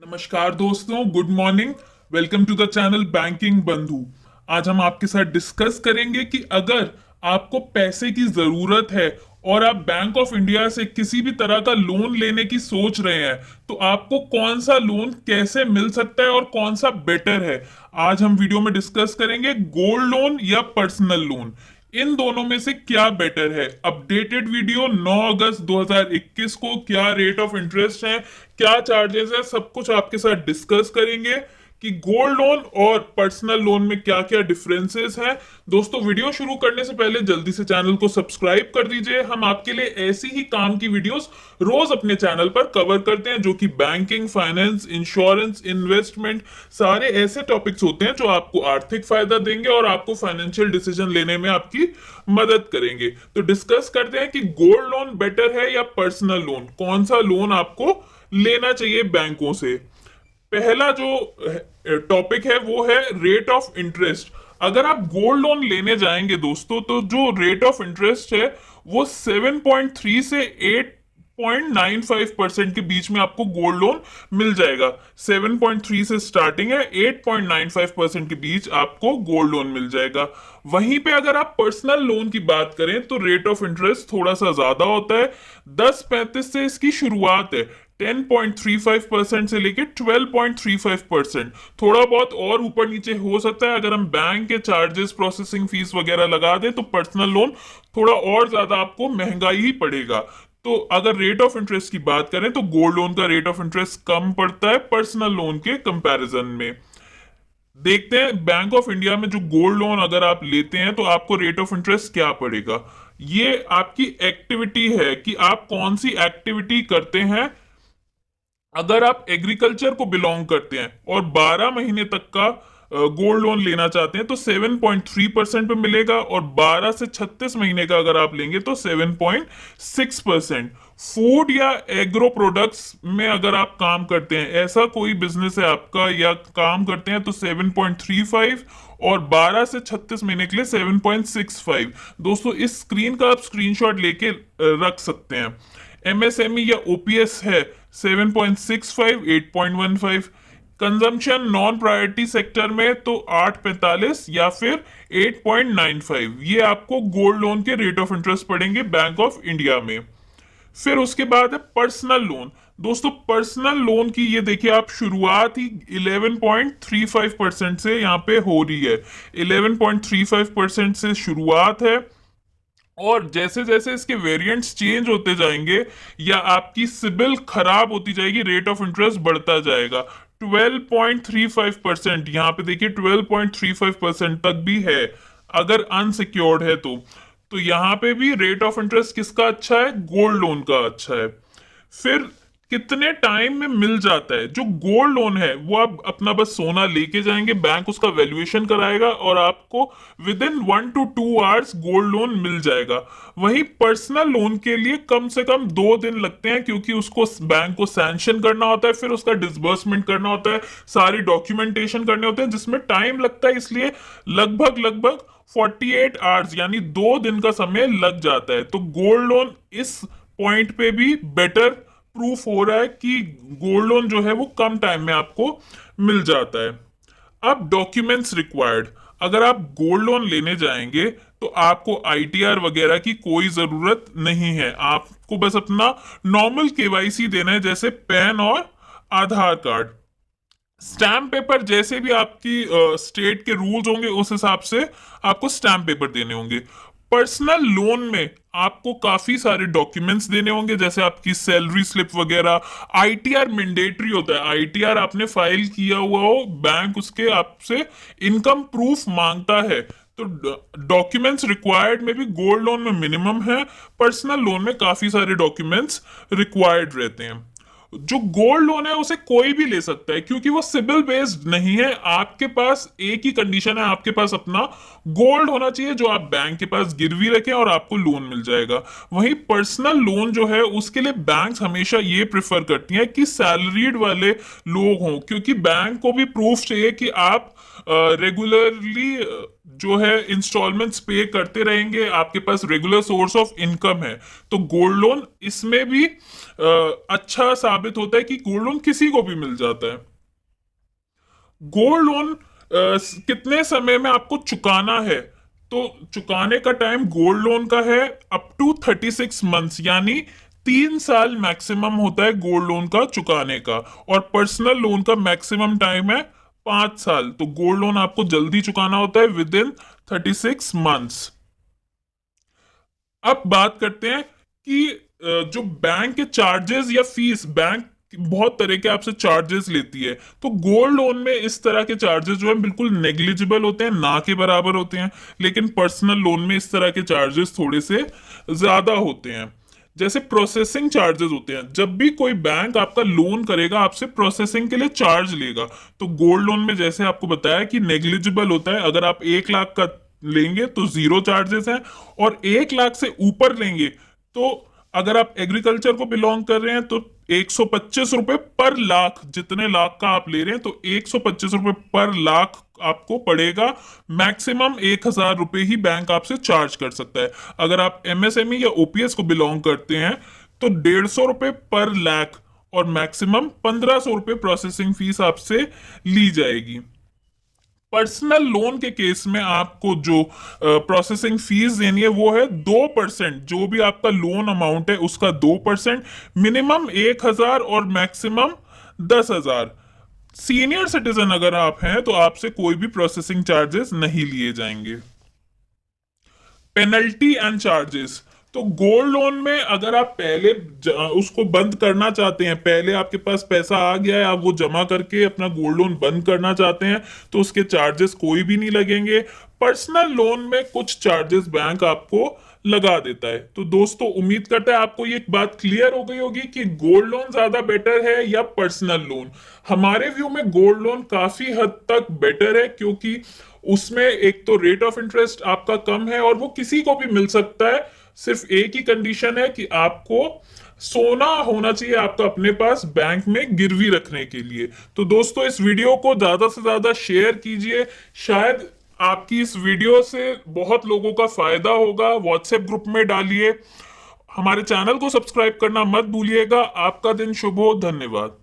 नमस्कार दोस्तों, good morning. Welcome to the channel banking Bandhu. आज हम आपके साथ डिस्कस करेंगे कि अगर आपको पैसे की जरूरत है और आप बैंक ऑफ इंडिया से किसी भी तरह का लोन लेने की सोच रहे हैं, तो आपको कौन सा लोन कैसे मिल सकता है और कौन सा बेटर है। आज हम वीडियो में डिस्कस करेंगे गोल्ड लोन या पर्सनल लोन, इन दोनों में से क्या बेटर है। अपडेटेड वीडियो 9 अगस्त 2021 को क्या रेट ऑफ इंटरेस्ट है, क्या चार्जेस है, सब कुछ आपके साथ डिस्कस करेंगे कि गोल्ड लोन और पर्सनल लोन में क्या क्या डिफरेंसेस हैं। दोस्तों, वीडियो शुरू करने से पहले जल्दी से चैनल को सब्सक्राइब कर दीजिए। हम आपके लिए ऐसी ही काम की वीडियोस रोज अपने चैनल पर कवर करते हैं, जो कि बैंकिंग, फाइनेंस, इंश्योरेंस, इन्वेस्टमेंट, सारे ऐसे टॉपिक्स होते हैं जो आपको आर्थिक फायदा देंगे और आपको फाइनेंशियल डिसीजन लेने में आपकी मदद करेंगे। तो डिस्कस करते हैं कि गोल्ड लोन बेटर है या पर्सनल लोन, कौन सा लोन आपको लेना चाहिए बैंकों से। पहला जो टॉपिक है वो है रेट ऑफ इंटरेस्ट। अगर आप गोल्ड लोन लेने जाएंगे दोस्तों, तो जो रेट ऑफ इंटरेस्ट है वो 7.3 से 8.95% के बीच में आपको गोल्ड लोन मिल जाएगा। 7.3 से स्टार्टिंग है, 8.95% के बीच आपको गोल्ड लोन मिल जाएगा। वहीं पे अगर आप पर्सनल लोन की बात करें तो रेट ऑफ इंटरेस्ट थोड़ा सा ज्यादा होता है। 10.35 से इसकी शुरुआत है। 10.35% से लेके 12.35%, थोड़ा बहुत और ऊपर नीचे हो सकता है। अगर हम बैंक के चार्जेस, प्रोसेसिंग फीस वगैरह लगा दें तो पर्सनल लोन थोड़ा और ज्यादा आपको महंगा ही पड़ेगा। तो अगर रेट ऑफ इंटरेस्ट की बात करें तो गोल्ड लोन का रेट ऑफ इंटरेस्ट कम पड़ता है पर्सनल लोन के कंपैरिजन में। देखते हैं बैंक ऑफ इंडिया में जो गोल्ड लोन अगर आप लेते हैं तो आपको रेट ऑफ इंटरेस्ट क्या पड़ेगा। ये आपकी एक्टिविटी है कि आप कौन सी एक्टिविटी करते हैं। अगर आप एग्रीकल्चर को बिलोंग करते हैं और 12 महीने तक का गोल्ड लोन लेना चाहते हैं तो 7.3% पे मिलेगा, और 12 से 36 महीने का अगर आप लेंगे तो 7.6%। फूड या एग्रो प्रोडक्ट्स में अगर आप काम करते हैं, ऐसा कोई बिजनेस है आपका या काम करते हैं, तो 7.35, और 12 से 36 महीने के लिए 7.65। दोस्तों, इस स्क्रीन का आप स्क्रीनशॉट लेके रख सकते हैं। एमएसएमई या ओपीएस है 7.65, 8.15। कंजम्पशन नॉन प्रायोरिटी सेक्टर में तो 8.45 या फिर 8.95, ये आपको गोल्ड लोन के रेट ऑफ इंटरेस्ट पड़ेंगे बैंक ऑफ इंडिया में। फिर उसके बाद है पर्सनल लोन। दोस्तों, पर्सनल लोन की ये देखिए आप शुरुआत ही 11.35% से यहाँ पे हो रही है। 11.35% से शुरुआत है, और जैसे जैसे इसके वेरिएंट्स चेंज होते जाएंगे या आपकी सिबिल खराब होती जाएगी, रेट ऑफ इंटरेस्ट बढ़ता जाएगा। 12.35%, यहाँ पे देखिए 12.35% तक भी है अगर अनसिक्योर्ड है तो यहाँ पे भी रेट ऑफ इंटरेस्ट किसका अच्छा है? गोल्ड लोन का अच्छा है। फिर कितने टाइम में मिल जाता है? जो गोल्ड लोन है वो आप अपना बस सोना लेके जाएंगे, बैंक उसका वैल्यूएशन कराएगा और आपको within 1 to 2 hours gold loan मिल जाएगा। वहीं पर्सनल लोन के लिए कम से कम 2 दिन लगते हैं, क्योंकि उसको बैंक को सैंक्शन करना होता है, फिर उसका डिसबर्समेंट करना होता है, सारी डॉक्यूमेंटेशन करने होते हैं जिसमें टाइम लगता है। इसलिए लगभग लगभग 48 आवर्स यानी 2 दिन का समय लग जाता है। तो गोल्ड लोन इस पॉइंट पे भी बेटर प्रूफ हो रहा है कि गोल्ड लोन जो है वो कम टाइम में आपको मिल जाता है। अब डॉक्यूमेंट्स रिक्वायर्ड। अगर आप गोल्ड लोन लेने जाएंगे तो आपको आईटीआर वगैरह की कोई जरूरत नहीं है। आपको बस अपना नॉर्मल केवाईसी देना है, जैसे पैन और आधार कार्ड। स्टैम्प पेपर जैसे भी आपकी स्टेट के रूल्स होंगे उस हिसाब से आपको स्टैम्प पेपर देने होंगे। पर्सनल लोन में आपको काफी सारे डॉक्यूमेंट्स देने होंगे, जैसे आपकी सैलरी स्लिप वगैरह। आईटीआर मैंडेटरी होता है, आईटीआर आपने फाइल किया हुआ हो, बैंक उसके आपसे इनकम प्रूफ मांगता है। तो डॉक्यूमेंट्स रिक्वायर्ड में भी गोल्ड लोन में मिनिमम है, पर्सनल लोन में काफी सारे डॉक्यूमेंट्स रिक्वायर्ड रहते हैं। जो गोल्ड लोन है उसे कोई भी ले सकता है, क्योंकि वो सिबिल बेस्ड नहीं है। आपके पास एक ही कंडीशन है, आपके पास अपना गोल्ड होना चाहिए जो आप बैंक के पास गिरवी रखें और आपको लोन मिल जाएगा। वहीं पर्सनल लोन जो है उसके लिए बैंक्स हमेशा ये प्रेफर करती हैं कि सैलरीड वाले लोग हों, क्योंकि बैंक को भी प्रूफ चाहिए कि आप रेगुलरली जो है इंस्टॉलमेंट्स पे करते रहेंगे, आपके पास रेगुलर सोर्स ऑफ इनकम है, तो गोल्ड लोन इसमें भी अच्छा साबित होता है कि गोल्ड लोन किसी को भी मिल जाता है। गोल्ड लोन कितने समय में आपको चुकाना है? तो चुकाने का टाइम गोल्ड लोन का है अप टू 36 मंथ्स, यानी 3 साल मैक्सिमम होता है गोल्ड लोन का चुकाने का। और पर्सनल लोन का मैक्सिमम टाइम है 5 साल। तो गोल्ड लोन आपको जल्दी चुकाना होता है विद इन 36 मंथ्स। अब बात करते हैं कि जो बैंक के चार्जेस या फीस, बैंक बहुत तरह के आपसे चार्जेस लेती है, तो गोल्ड लोन में इस तरह के चार्जेस जो है बिल्कुल नेग्लिजिबल होते हैं, ना के बराबर होते हैं। लेकिन पर्सनल लोन में इस तरह के चार्जेस थोड़े से ज्यादा होते हैं। जैसे प्रोसेसिंग चार्जेस होते हैं, जब भी कोई बैंक आपका लोन करेगा आपसे प्रोसेसिंग के लिए चार्ज लेगा। तो गोल्ड लोन में जैसे आपको बताया कि नेग्लिजिबल होता है, अगर आप 1 लाख का लेंगे तो जीरो चार्जेस हैं, और 1 लाख से ऊपर लेंगे तो, अगर आप एग्रीकल्चर को बिलोंग कर रहे हैं तो 125 रुपए पर लाख, जितने लाख का आप ले रहे हैं तो 125 रुपए पर लाख आपको पड़ेगा। मैक्सिमम 1,000 रुपए ही बैंक आपसे चार्ज कर सकता है। अगर आप एमएसएमई या ओपीएस को बिलोंग करते हैं तो 150 रुपए पर लाख, और मैक्सिमम 1,500 रुपए प्रोसेसिंग फीस आपसे ली जाएगी। पर्सनल लोन के केस में आपको जो प्रोसेसिंग फीस देनी है वो है 2%। जो भी आपका लोन अमाउंट है उसका 2%, मिनिमम 1,000 और मैक्सिमम 10,000। सीनियर सिटीजन अगर आप हैं तो आपसे कोई भी प्रोसेसिंग चार्जेस नहीं लिए जाएंगे। पेनल्टी एंड चार्जेस, तो गोल्ड लोन में अगर आप पहले उसको बंद करना चाहते हैं, पहले आपके पास पैसा आ गया है, आप वो जमा करके अपना गोल्ड लोन बंद करना चाहते हैं, तो उसके चार्जेस कोई भी नहीं लगेंगे। पर्सनल लोन में कुछ चार्जेस बैंक आपको लगा देता है। तो दोस्तों, उम्मीद करता है आपको ये बात क्लियर हो गई होगी कि गोल्ड लोन ज्यादा बेटर है या पर्सनल लोन। हमारे व्यू में गोल्ड लोन काफी हद तक बेटर है, क्योंकि उसमें एक तो रेट ऑफ इंटरेस्ट आपका कम है और वो किसी को भी मिल सकता है। सिर्फ एक ही कंडीशन है कि आपको सोना होना चाहिए आपका अपने पास बैंक में गिरवी रखने के लिए। तो दोस्तों, इस वीडियो को ज्यादा से ज्यादा शेयर कीजिए, शायद आपकी इस वीडियो से बहुत लोगों का फायदा होगा। व्हाट्सएप ग्रुप में डालिए। हमारे चैनल को सब्सक्राइब करना मत भूलिएगा। आपका दिन शुभ हो। धन्यवाद।